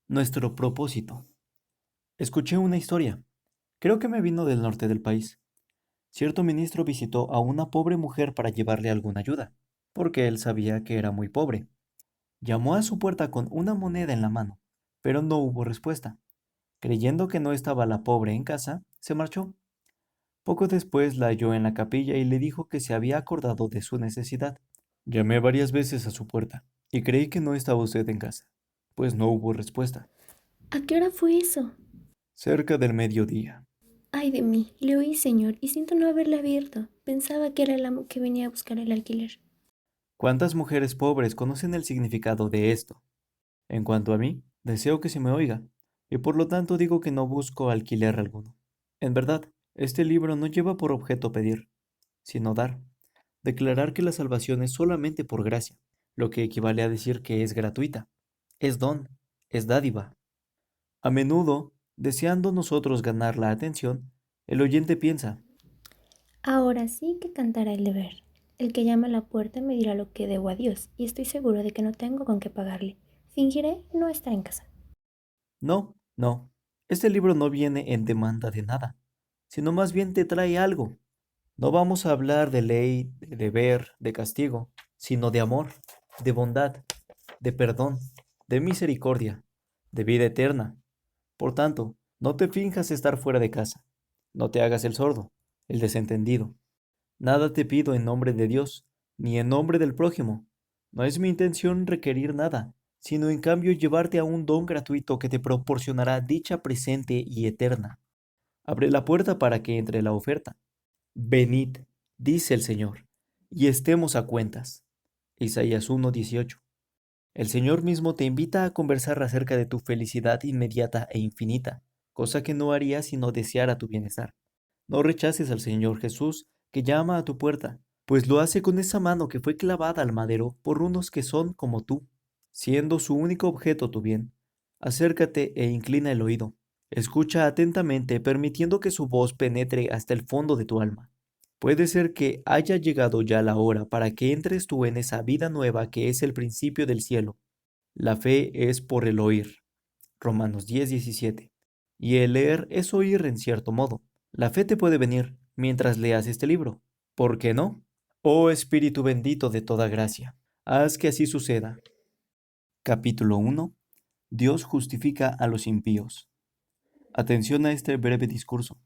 Nuestro propósito. Escuché una historia. Creo que me vino del norte del país. Cierto ministro visitó a una pobre mujer para llevarle alguna ayuda, porque él sabía que era muy pobre. Llamó a su puerta con una moneda en la mano, pero no hubo respuesta. Creyendo que no estaba la pobre en casa, se marchó. Poco después la halló en la capilla y le dijo que se había acordado de su necesidad. Llamé varias veces a su puerta y creí que no estaba usted en casa, pues no hubo respuesta. ¿A qué hora fue eso? Cerca del mediodía. Ay de mí, le oí, señor, y siento no haberle abierto. Pensaba que era el amo que venía a buscar el alquiler. ¿Cuántas mujeres pobres conocen el significado de esto? En cuanto a mí, deseo que se me oiga, y por lo tanto digo que no busco alquiler alguno. En verdad, este libro no lleva por objeto pedir, sino dar, declarar que la salvación es solamente por gracia, lo que equivale a decir que es gratuita, es don, es dádiva. A menudo, deseando nosotros ganar la atención, el oyente piensa, Ahora sí que cantará el deber. El que llama a la puerta me dirá lo que debo a Dios, y estoy seguro de que no tengo con qué pagarle. Fingiré no estar en casa. no, no, este libro no viene en demanda de nada, sino más bien te trae algo. No vamos a hablar de ley, de deber, de castigo, sino de amor, de bondad, de perdón, de misericordia, de vida eterna. Por tanto, no te finjas estar fuera de casa, no te hagas el sordo, el desentendido. Nada te pido en nombre de Dios, ni en nombre del prójimo. No es mi intención requerir nada, sino en cambio llevarte a un don gratuito que te proporcionará dicha presente y eterna. Abre la puerta para que entre la oferta. Venid, dice el Señor, y estemos a cuentas. Isaías 1:18. El Señor mismo te invita a conversar acerca de tu felicidad inmediata e infinita, cosa que no haría sino deseara tu bienestar. No rechaces al Señor Jesús, que llama a tu puerta, pues lo hace con esa mano que fue clavada al madero por unos que son como tú, siendo su único objeto tu bien. Acércate e inclina el oído. Escucha atentamente, permitiendo que su voz penetre hasta el fondo de tu alma. Puede ser que haya llegado ya la hora para que entres tú en esa vida nueva que es el principio del cielo. La fe es por el oír. Romanos 10:17. Y el leer es oír en cierto modo. La fe te puede venir mientras leas este libro. ¿Por qué no? Oh Espíritu bendito de toda gracia, haz que así suceda. Capítulo 1. Dios justifica a los impíos. Atención a este breve discurso.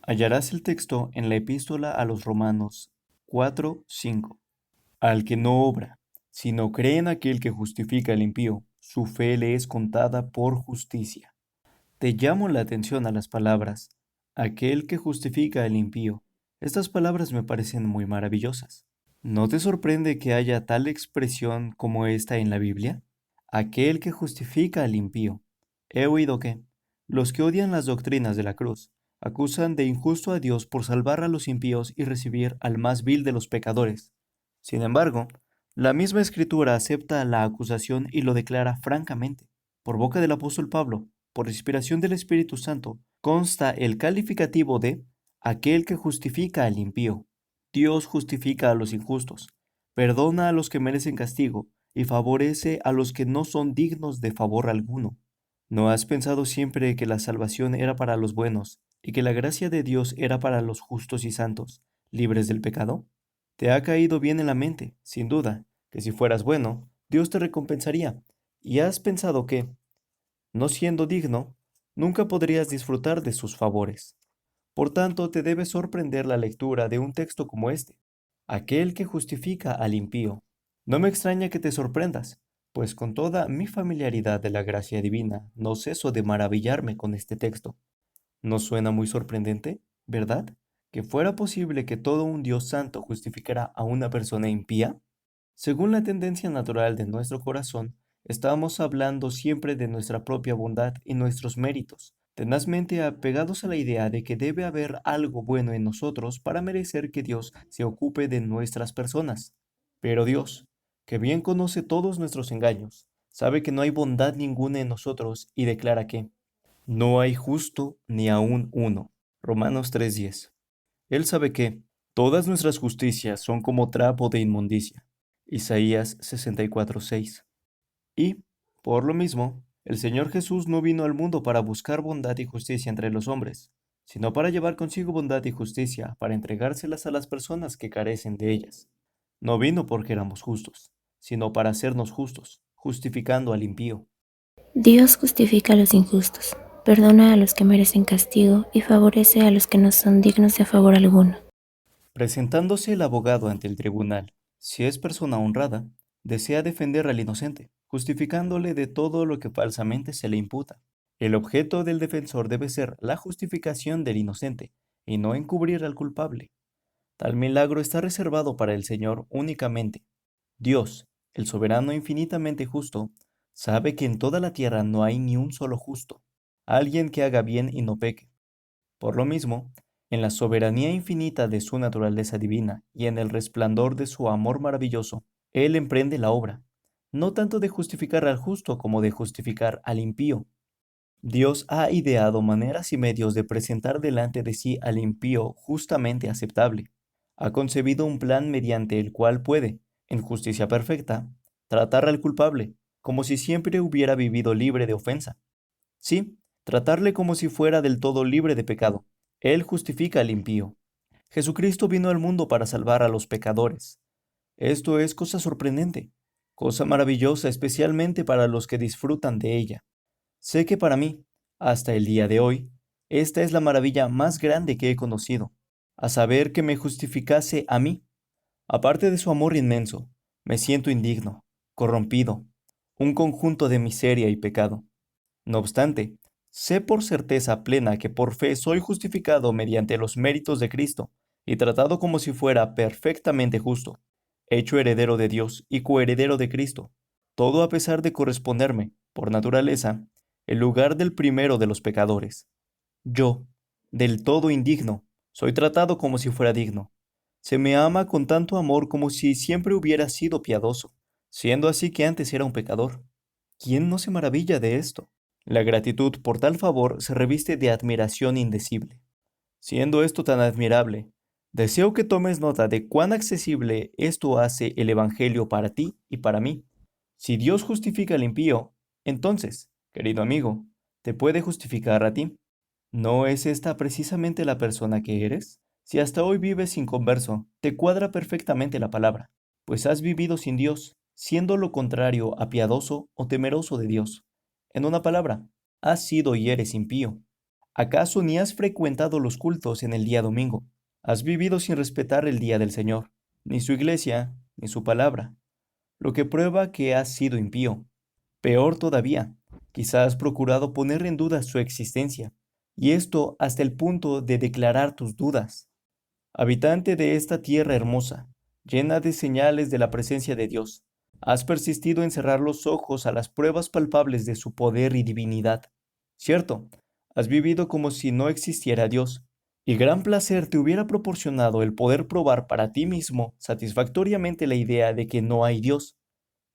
Hallarás el texto en la epístola a los Romanos 4:5. Al que no obra, sino cree en aquel que justifica al impío, su fe le es contada por justicia. Te llamo la atención a las palabras, aquel que justifica al impío. Estas palabras me parecen muy maravillosas. ¿No te sorprende que haya tal expresión como esta en la Biblia? Aquel que justifica al impío. He oído que los que odian las doctrinas de la cruz acusan de injusto a Dios por salvar a los impíos y recibir al más vil de los pecadores. Sin embargo, la misma escritura acepta la acusación y lo declara francamente. Por boca del apóstol Pablo, por inspiración del Espíritu Santo, consta el calificativo de aquel que justifica al impío. Dios justifica a los injustos, perdona a los que merecen castigo y favorece a los que no son dignos de favor alguno. ¿No has pensado siempre que la salvación era para los buenos y que la gracia de Dios era para los justos y santos, libres del pecado? Te ha caído bien en la mente, sin duda, que si fueras bueno, Dios te recompensaría, y has pensado que, no siendo digno, nunca podrías disfrutar de sus favores. Por tanto, te debe sorprender la lectura de un texto como este, aquel que justifica al impío. No me extraña que te sorprendas, pues con toda mi familiaridad de la gracia divina no ceso de maravillarme con este texto. ¿No suena muy sorprendente, verdad? ¿Que fuera posible que todo un Dios santo justificara a una persona impía? Según la tendencia natural de nuestro corazón, estamos hablando siempre de nuestra propia bondad y nuestros méritos, tenazmente apegados a la idea de que debe haber algo bueno en nosotros para merecer que Dios se ocupe de nuestras personas. Pero Dios, que bien conoce todos nuestros engaños, sabe que no hay bondad ninguna en nosotros y declara que no hay justo ni aun uno. Romanos 3:10. Él sabe que todas nuestras justicias son como trapo de inmundicia. Isaías 64:6. Y, por lo mismo, El Señor Jesús no vino al mundo para buscar bondad y justicia entre los hombres, sino para llevar consigo bondad y justicia, para entregárselas a las personas que carecen de ellas. No vino porque éramos justos, sino para hacernos justos, justificando al impío. Dios justifica a los injustos, perdona a los que merecen castigo y favorece a los que no son dignos de favor alguno. Presentándose el abogado ante el tribunal, si es persona honrada, desea defender al inocente, justificándole de todo lo que falsamente se le imputa. El objeto del defensor debe ser la justificación del inocente, y no encubrir al culpable. Tal milagro está reservado para el Señor únicamente. Dios, el soberano infinitamente justo, sabe que en toda la tierra no hay ni un solo justo, alguien que haga bien y no peque. Por lo mismo, en la soberanía infinita de su naturaleza divina y en el resplandor de su amor maravilloso, Él emprende la obra, no tanto de justificar al justo como de justificar al impío. Dios ha ideado maneras y medios de presentar delante de sí al impío justamente aceptable. Ha concebido un plan mediante el cual puede, en justicia perfecta, tratar al culpable como si siempre hubiera vivido libre de ofensa. Sí, tratarle como si fuera del todo libre de pecado. Él justifica al impío. Jesucristo vino al mundo para salvar a los pecadores. Esto es cosa sorprendente, cosa maravillosa especialmente para los que disfrutan de ella. Sé que para mí, hasta el día de hoy, esta es la maravilla más grande que he conocido, a saber que me justificase a mí. Aparte de su amor inmenso, me siento indigno, corrompido, un conjunto de miseria y pecado. No obstante, sé por certeza plena que por fe soy justificado mediante los méritos de Cristo y tratado como si fuera perfectamente justo, hecho heredero de Dios y coheredero de Cristo, todo a pesar de corresponderme, por naturaleza, el lugar del primero de los pecadores. Yo, del todo indigno, soy tratado como si fuera digno. Se me ama con tanto amor como si siempre hubiera sido piadoso, siendo así que antes era un pecador. ¿Quién no se maravilla de esto? La gratitud por tal favor se reviste de admiración indecible. Siendo esto tan admirable, deseo que tomes nota de cuán accesible esto hace el Evangelio para ti y para mí. Si Dios justifica al impío, entonces, querido amigo, te puede justificar a ti. ¿No es esta precisamente la persona que eres? Si hasta hoy vives inconverso, te cuadra perfectamente la palabra, pues has vivido sin Dios, siendo lo contrario a piadoso o temeroso de Dios. En una palabra, has sido y eres impío. ¿Acaso ni has frecuentado los cultos en el día domingo? Has vivido sin respetar el día del Señor, ni su iglesia, ni su palabra, lo que prueba que has sido impío. Peor todavía, quizás has procurado poner en duda su existencia, y esto hasta el punto de declarar tus dudas. Habitante de esta tierra hermosa, llena de señales de la presencia de Dios, has persistido en cerrar los ojos a las pruebas palpables de su poder y divinidad. Cierto, has vivido como si no existiera Dios, y gran placer te hubiera proporcionado el poder probar para ti mismo satisfactoriamente la idea de que no hay Dios.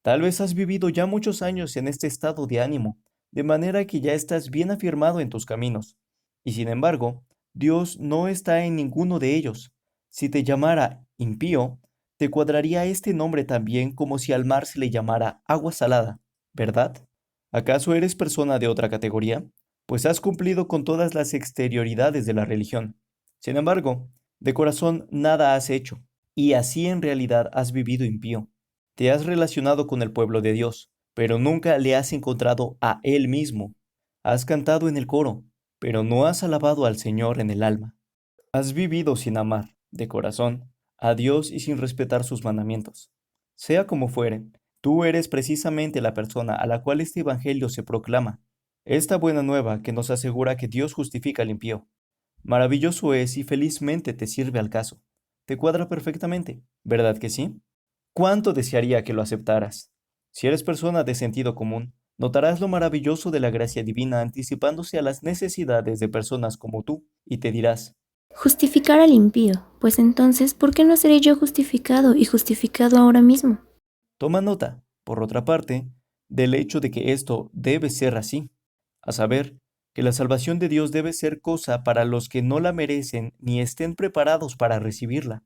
Tal vez has vivido ya muchos años en este estado de ánimo, de manera que ya estás bien afirmado en tus caminos. Y sin embargo, Dios no está en ninguno de ellos. Si te llamara impío, te cuadraría este nombre también como si al mar se le llamara agua salada, ¿verdad? ¿Acaso eres persona de otra categoría? Pues has cumplido con todas las exterioridades de la religión. Sin embargo, de corazón nada has hecho, y así en realidad has vivido impío. Te has relacionado con el pueblo de Dios, pero nunca le has encontrado a Él mismo. Has cantado en el coro, pero no has alabado al Señor en el alma. Has vivido sin amar, de corazón, a Dios y sin respetar sus mandamientos. Sea como fuere, tú eres precisamente la persona a la cual este Evangelio se proclama. Esta buena nueva que nos asegura que Dios justifica al impío. Maravilloso es y felizmente te sirve al caso. Te cuadra perfectamente, ¿verdad que sí? ¿Cuánto desearía que lo aceptaras? Si eres persona de sentido común, notarás lo maravilloso de la gracia divina anticipándose a las necesidades de personas como tú, y te dirás, Justificar al impío, pues entonces, ¿por qué no seré yo justificado y justificado ahora mismo? toma nota, por otra parte, del hecho de que esto debe ser así, a saber, que la salvación de Dios debe ser cosa para los que no la merecen ni estén preparados para recibirla.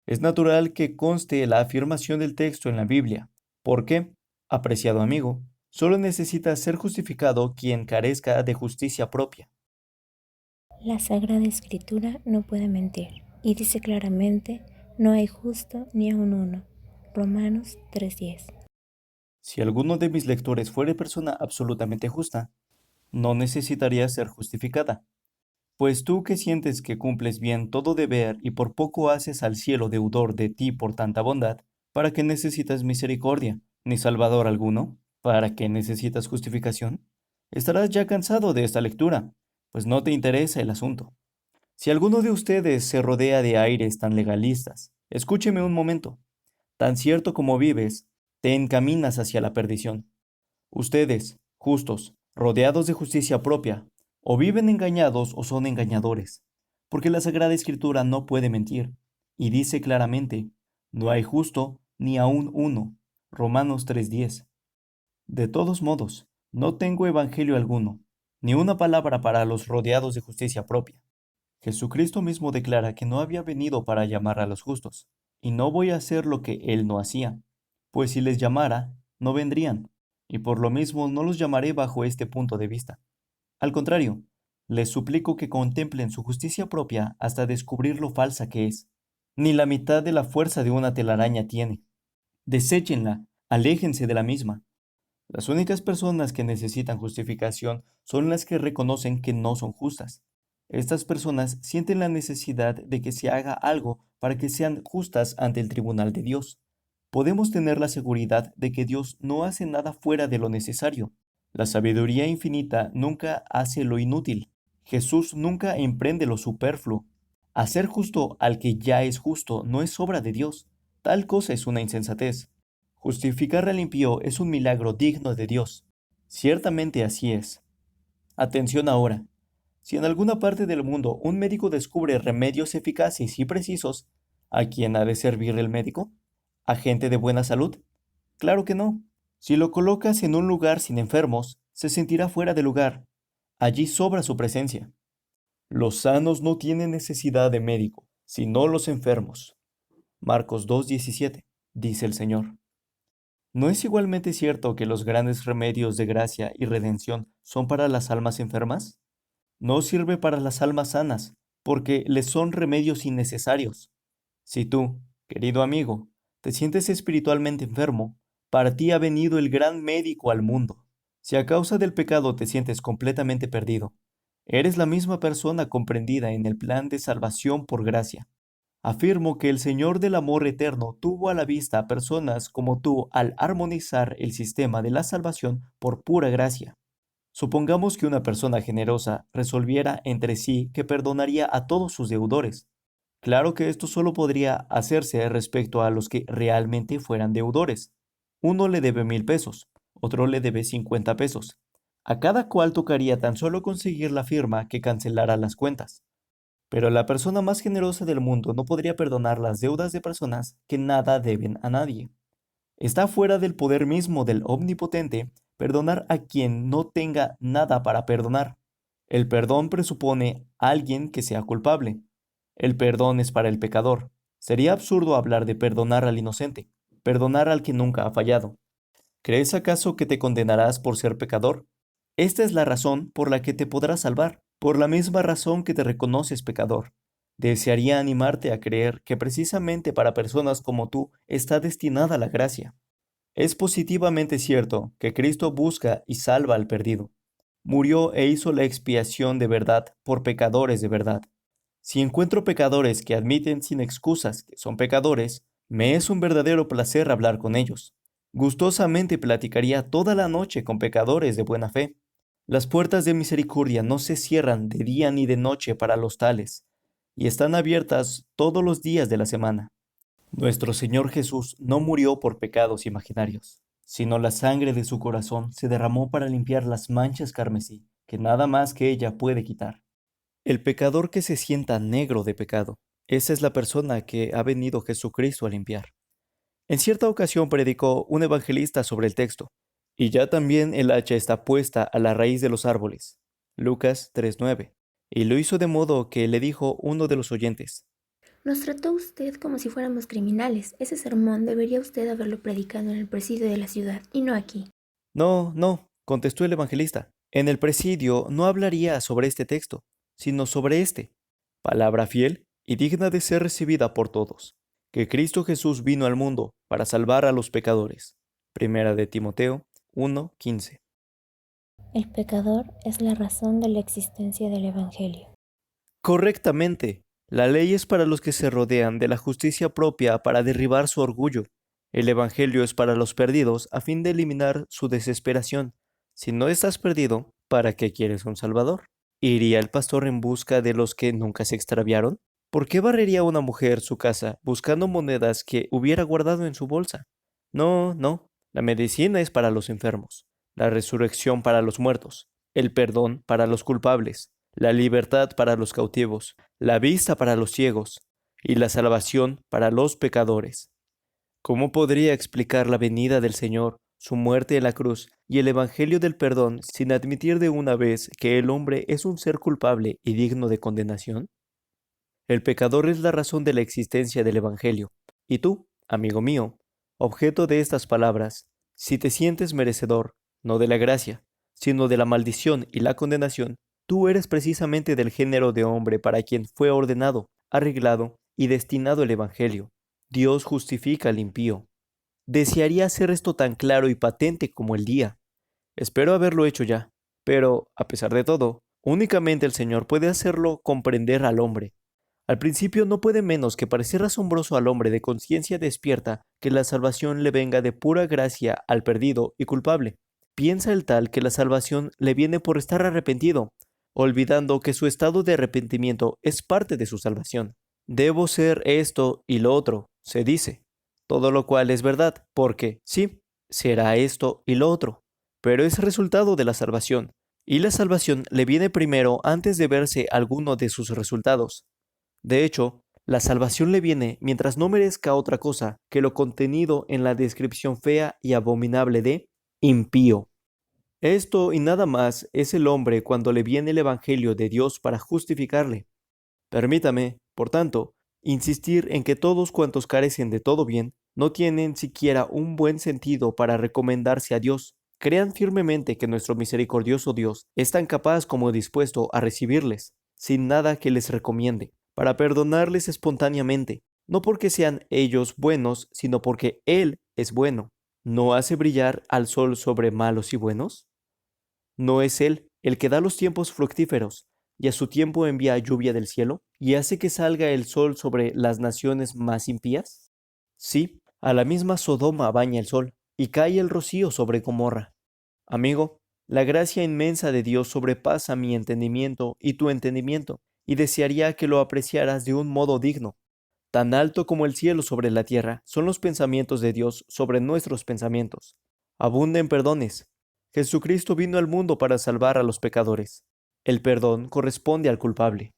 Es natural que conste la afirmación del texto en la Biblia. ¿Por qué? Apreciado amigo, Solo necesita ser justificado quien carezca de justicia propia. La Sagrada Escritura no puede mentir y dice claramente, no hay justo ni aun uno. Romanos 3:10. Si alguno de mis lectores fuere persona absolutamente justa, no necesitaría ser justificada. Pues tú que sientes que cumples bien todo deber y por poco haces al cielo deudor de ti por tanta bondad, ¿para qué necesitas misericordia, ni salvador alguno? ¿Para qué necesitas justificación? Estarás ya cansado de esta lectura, pues no te interesa el asunto. Si alguno de ustedes se rodea de aires tan legalistas, escúcheme un momento. Tan cierto como vives, te encaminas hacia la perdición. Ustedes, justos, rodeados de justicia propia, o viven engañados o son engañadores, porque la Sagrada Escritura no puede mentir, y dice claramente, no hay justo ni aun uno. Romanos 3:10. De todos modos, no tengo evangelio alguno, ni una palabra para los rodeados de justicia propia. Jesucristo mismo declara que no había venido para llamar a los justos, y no voy a hacer lo que él no hacía, pues si les llamara, no vendrían, y por lo mismo no los llamaré bajo este punto de vista. Al contrario, les suplico que contemplen su justicia propia hasta descubrir lo falsa que es. Ni la mitad de la fuerza de una telaraña tiene. Deséchenla, aléjense de la misma. Las únicas personas que necesitan justificación son las que reconocen que no son justas. Estas personas sienten la necesidad de que se haga algo para que sean justas ante el tribunal de Dios. Podemos tener la seguridad de que Dios no hace nada fuera de lo necesario. La sabiduría infinita nunca hace lo inútil. Jesús nunca emprende lo superfluo. Hacer justo al que ya es justo no es obra de Dios. Tal cosa es una insensatez. Justificar al impío es un milagro digno de Dios. Ciertamente así es. Atención ahora. Si en alguna parte del mundo un médico descubre remedios eficaces y precisos, ¿a quién ha de servir el médico? ¿A gente de buena salud? Claro que no. Si lo colocas en un lugar sin enfermos, se sentirá fuera de lugar. Allí sobra su presencia. Los sanos no tienen necesidad de médico, sino los enfermos. Marcos 2:17, dice el Señor. ¿No es igualmente cierto que los grandes remedios de gracia y redención son para las almas enfermas? No sirve para las almas sanas, porque les son remedios innecesarios. Si tú, querido amigo, te sientes espiritualmente enfermo, para ti ha venido el gran médico al mundo. Si a causa del pecado te sientes completamente perdido, eres la misma persona comprendida en el plan de salvación por gracia. Afirmo que el Señor del amor eterno tuvo a la vista a personas como tú al armonizar el sistema de la salvación por pura gracia. Supongamos que una persona generosa resolviera entre sí que perdonaría a todos sus deudores. Claro que esto solo podría hacerse respecto a los que realmente fueran deudores. Uno le debe 1,000 pesos, otro le debe 50 pesos. A cada cual tocaría tan solo conseguir la firma que cancelara las cuentas. Pero la persona más generosa del mundo no podría perdonar las deudas de personas que nada deben a nadie. Está fuera del poder mismo del Omnipotente perdonar a quien no tenga nada para perdonar. El perdón presupone a alguien que sea culpable. El perdón es para el pecador. Sería absurdo hablar de perdonar al inocente, perdonar al que nunca ha fallado. ¿Crees acaso que te condenarás por ser pecador? Esta es la razón por la que te podrás salvar, por la misma razón que te reconoces pecador. Desearía animarte a creer que precisamente para personas como tú está destinada la gracia. Es positivamente cierto que Cristo busca y salva al perdido. Murió e hizo la expiación de verdad por pecadores de verdad. Si encuentro pecadores que admiten sin excusas que son pecadores, me es un verdadero placer hablar con ellos. Gustosamente platicaría toda la noche con pecadores de buena fe. Las puertas de misericordia no se cierran de día ni de noche para los tales, y están abiertas todos los días de la semana. Nuestro Señor Jesús no murió por pecados imaginarios, sino la sangre de su corazón se derramó para limpiar las manchas carmesí, que nada más que ella puede quitar. El pecador que se sienta negro de pecado, esa es la persona que ha venido Jesucristo a limpiar. En cierta ocasión predicó un evangelista sobre el texto, y ya también el hacha está puesta a la raíz de los árboles. Lucas 3:9. Y lo hizo de modo que le dijo uno de los oyentes: Nos trató usted como si fuéramos criminales. Ese sermón debería usted haberlo predicado en el presidio de la ciudad y no aquí. No, no, contestó el evangelista. En el presidio no hablaría sobre este texto, sino sobre este, palabra fiel y digna de ser recibida por todos, que Cristo Jesús vino al mundo para salvar a los pecadores. Primera de Timoteo 1:15. El pecador es la razón de la existencia del Evangelio. Correctamente, la ley es para los que se rodean de la justicia propia para derribar su orgullo. El Evangelio es para los perdidos a fin de eliminar su desesperación. Si no estás perdido, ¿para qué quieres un Salvador? ¿Iría el pastor en busca de los que nunca se extraviaron? ¿Por qué barrería una mujer su casa buscando monedas que hubiera guardado en su bolsa? No, no, la medicina es para los enfermos, la resurrección para los muertos, el perdón para los culpables, la libertad para los cautivos, la vista para los ciegos y la salvación para los pecadores. ¿Cómo podría explicar la venida del Señor, su muerte en la cruz y el Evangelio del perdón sin admitir de una vez que el hombre es un ser culpable y digno de condenación? El pecador es la razón de la existencia del Evangelio. Y tú, amigo mío, objeto de estas palabras, si te sientes merecedor, no de la gracia, sino de la maldición y la condenación, tú eres precisamente del género de hombre para quien fue ordenado, arreglado y destinado el Evangelio. Dios justifica al impío. Desearía hacer esto tan claro y patente como el día. Espero haberlo hecho ya, pero, a pesar de todo, únicamente el Señor puede hacerlo comprender al hombre. Al principio no puede menos que parecer asombroso al hombre de conciencia despierta que la salvación le venga de pura gracia al perdido y culpable. Piensa el tal que la salvación le viene por estar arrepentido, olvidando que su estado de arrepentimiento es parte de su salvación. Debo ser esto y lo otro, se dice, todo lo cual es verdad, porque, sí, será esto y lo otro, pero es resultado de la salvación, y la salvación le viene primero antes de verse alguno de sus resultados. De hecho, la salvación le viene mientras no merezca otra cosa que lo contenido en la descripción fea y abominable de impío. Esto y nada más es el hombre cuando le viene el Evangelio de Dios para justificarle. Permítame, por tanto, insistir en que todos cuantos carecen de todo bien, no tienen siquiera un buen sentido para recomendarse a Dios. Crean firmemente que nuestro misericordioso Dios es tan capaz como dispuesto a recibirles, sin nada que les recomiende, para perdonarles espontáneamente, no porque sean ellos buenos, sino porque Él es bueno. ¿No hace brillar al sol sobre malos y buenos? ¿No es Él el que da los tiempos fructíferos y a su tiempo envía lluvia del cielo y hace que salga el sol sobre las naciones más impías? Sí, a la misma Sodoma baña el sol y cae el rocío sobre Gomorra. Amigo, la gracia inmensa de Dios sobrepasa mi entendimiento y tu entendimiento, y desearía que lo apreciaras de un modo digno. Tan alto como el cielo sobre la tierra son los pensamientos de Dios sobre nuestros pensamientos. Abunda en perdones. Jesucristo vino al mundo para salvar a los pecadores. El perdón corresponde al culpable.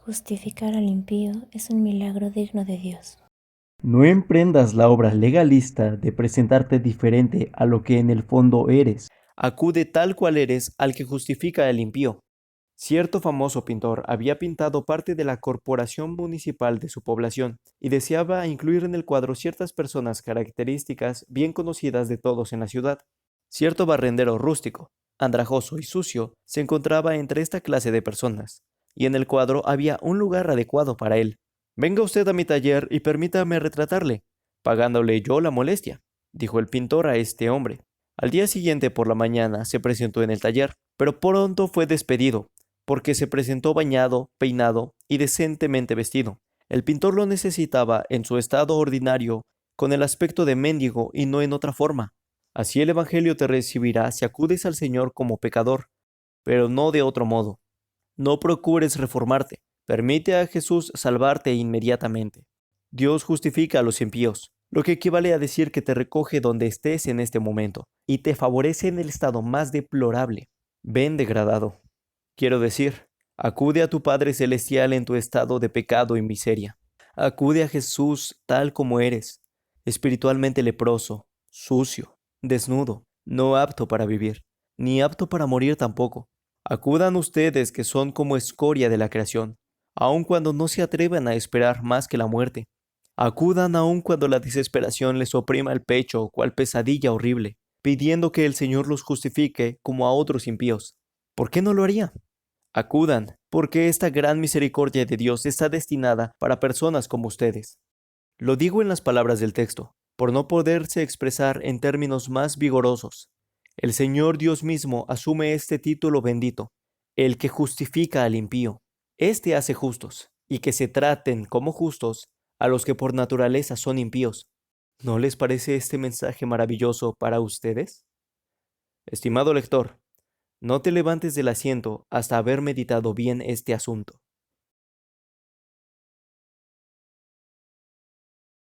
Justificar al impío es un milagro digno de Dios. No emprendas la obra legalista de presentarte diferente a lo que en el fondo eres. Acude tal cual eres al que justifica al impío. Cierto famoso pintor había pintado parte de la corporación municipal de su población y deseaba incluir en el cuadro ciertas personas características bien conocidas de todos en la ciudad. Cierto barrendero rústico, andrajoso y sucio, se encontraba entre esta clase de personas, y en el cuadro había un lugar adecuado para él. Venga usted a mi taller y permítame retratarle, pagándole yo la molestia, dijo el pintor a este hombre. Al día siguiente por la mañana se presentó en el taller, pero pronto fue despedido, porque se presentó bañado, peinado y decentemente vestido. El pintor lo necesitaba en su estado ordinario, con el aspecto de mendigo y no en otra forma. Así el Evangelio te recibirá si acudes al Señor como pecador, pero no de otro modo. No procures reformarte, permite a Jesús salvarte inmediatamente. Dios justifica a los impíos, lo que equivale a decir que te recoge donde estés en este momento y te favorece en el estado más deplorable. Ven degradado. Quiero decir, acude a tu Padre Celestial en tu estado de pecado y miseria. Acude a Jesús tal como eres, espiritualmente leproso, sucio, desnudo, no apto para vivir, ni apto para morir tampoco. Acudan ustedes que son como escoria de la creación, aun cuando no se atrevan a esperar más que la muerte. Acudan aun cuando la desesperación les oprima el pecho, cual pesadilla horrible. pidiendo que el Señor los justifique como a otros impíos. ¿Por qué no lo haría? Acudan, porque esta gran misericordia de Dios está destinada para personas como ustedes. Lo digo en las palabras del texto, por no poderse expresar en términos más vigorosos. El Señor Dios mismo asume este título bendito, el que justifica al impío. Este hace justos, y que se traten como justos a los que por naturaleza son impíos. ¿No les parece este mensaje maravilloso para ustedes? Estimado lector, no te levantes del asiento hasta haber meditado bien este asunto.